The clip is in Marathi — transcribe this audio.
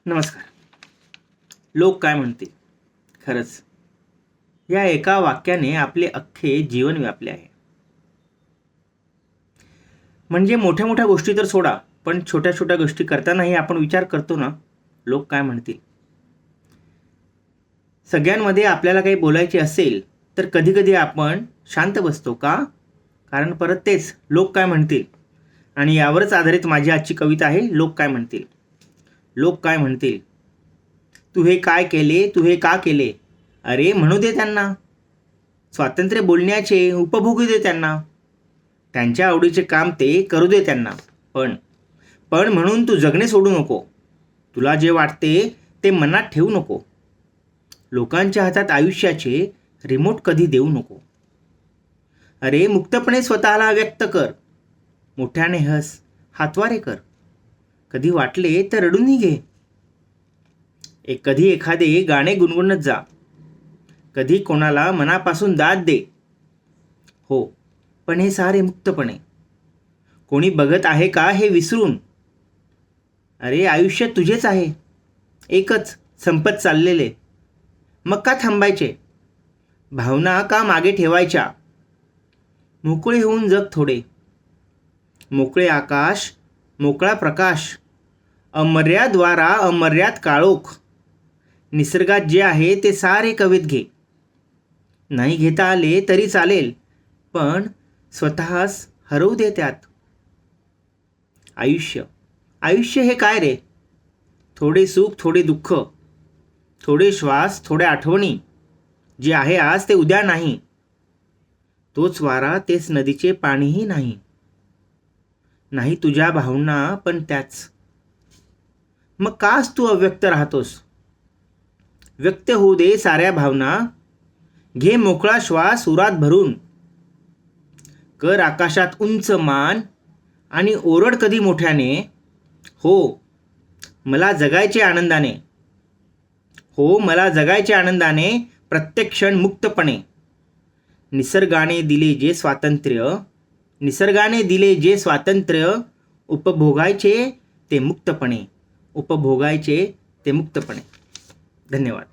नमस्कार. लोक काय म्हणतील? खरंच या एका वाक्याने आपले अख्खे जीवन व्यापले आहे. म्हणजे मोठ्या मोठ्या गोष्टी तर सोडा, पण छोट्या छोट्या गोष्टी करतानाही आपण विचार करतो ना, लोक काय म्हणतील. सगळ्यांमध्ये आपल्याला काही बोलायचे असेल तर कधी कधी आपण शांत बसतो का? कारण परत तेच लोक काय म्हणतील. आणि यावरच आधारित माझी आजची कविता आहे, लोक काय म्हणतील. लोक काय म्हणतील. तू हे काय केले, तू हे का केले? अरे म्हणू दे त्यांना. स्वातंत्र्य बोलण्याचे उपभोगू दे त्यांना. त्यांच्या आवडीचे काम ते करू दे त्यांना. पण पण म्हणून तू जगणे सोडू नको. तुला जे वाटते ते मनात ठेवू नको. लोकांच्या हातात आयुष्याचे रिमोट कधी देऊ नको. अरे मुक्तपणे स्वतःला व्यक्त कर. मोठ्याने हस, हातवारे कर. कधी वाटले तर रडूनही घे. कधी एखादे गाणे गुणगुणत जा. कधी कोणाला मनापासून दाद दे. हो, पण हे सारे मुक्तपणे. कोणी बघत आहे का हे विसरून. अरे आयुष्य तुझेच आहे, एकच, संपत चाललेले. मग का थांबायचे? भावना का मागे ठेवायच्या? मोकळे होऊन जग थोडे. मोकळे आकाश, मोकळा प्रकाश. अमर्याद वारा, अमर्याद काळोख. निसर्गात जे आहे ते सारे कवेत घे. नाही घेता आले तरी चालेल, पण स्वतःस हरवू दे त्यात. आयुष्य आयुष्य हे काय रे? थोडे सुख, थोडे दुःख, थोडे श्वास, थोड्या आठवणी. जे आहे आज ते उद्या नाही. तोच वारा, तेच नदीचे पाणीही नाही. नाही तुझ्या भावना, पण त्याच. मग काच तू अव्यक्त राहतोस? व्यक्त होऊ दे साऱ्या भावना. घे मोकळा श्वास उरात भरून. कर आकाशात उंच मान आणि ओरड कधी मोठ्याने. हो मला जगायचे आनंदाने. हो मला जगायचे आनंदाने, प्रत्येक क्षण मुक्तपणे. निसर्गाने दिले जे स्वातंत्र्य, निसर्गाने दिले जे स्वातंत्र्य, उपभोगायचे ते मुक्तपणे, उपभोगायचे ते मुक्तपणे. धन्यवाद.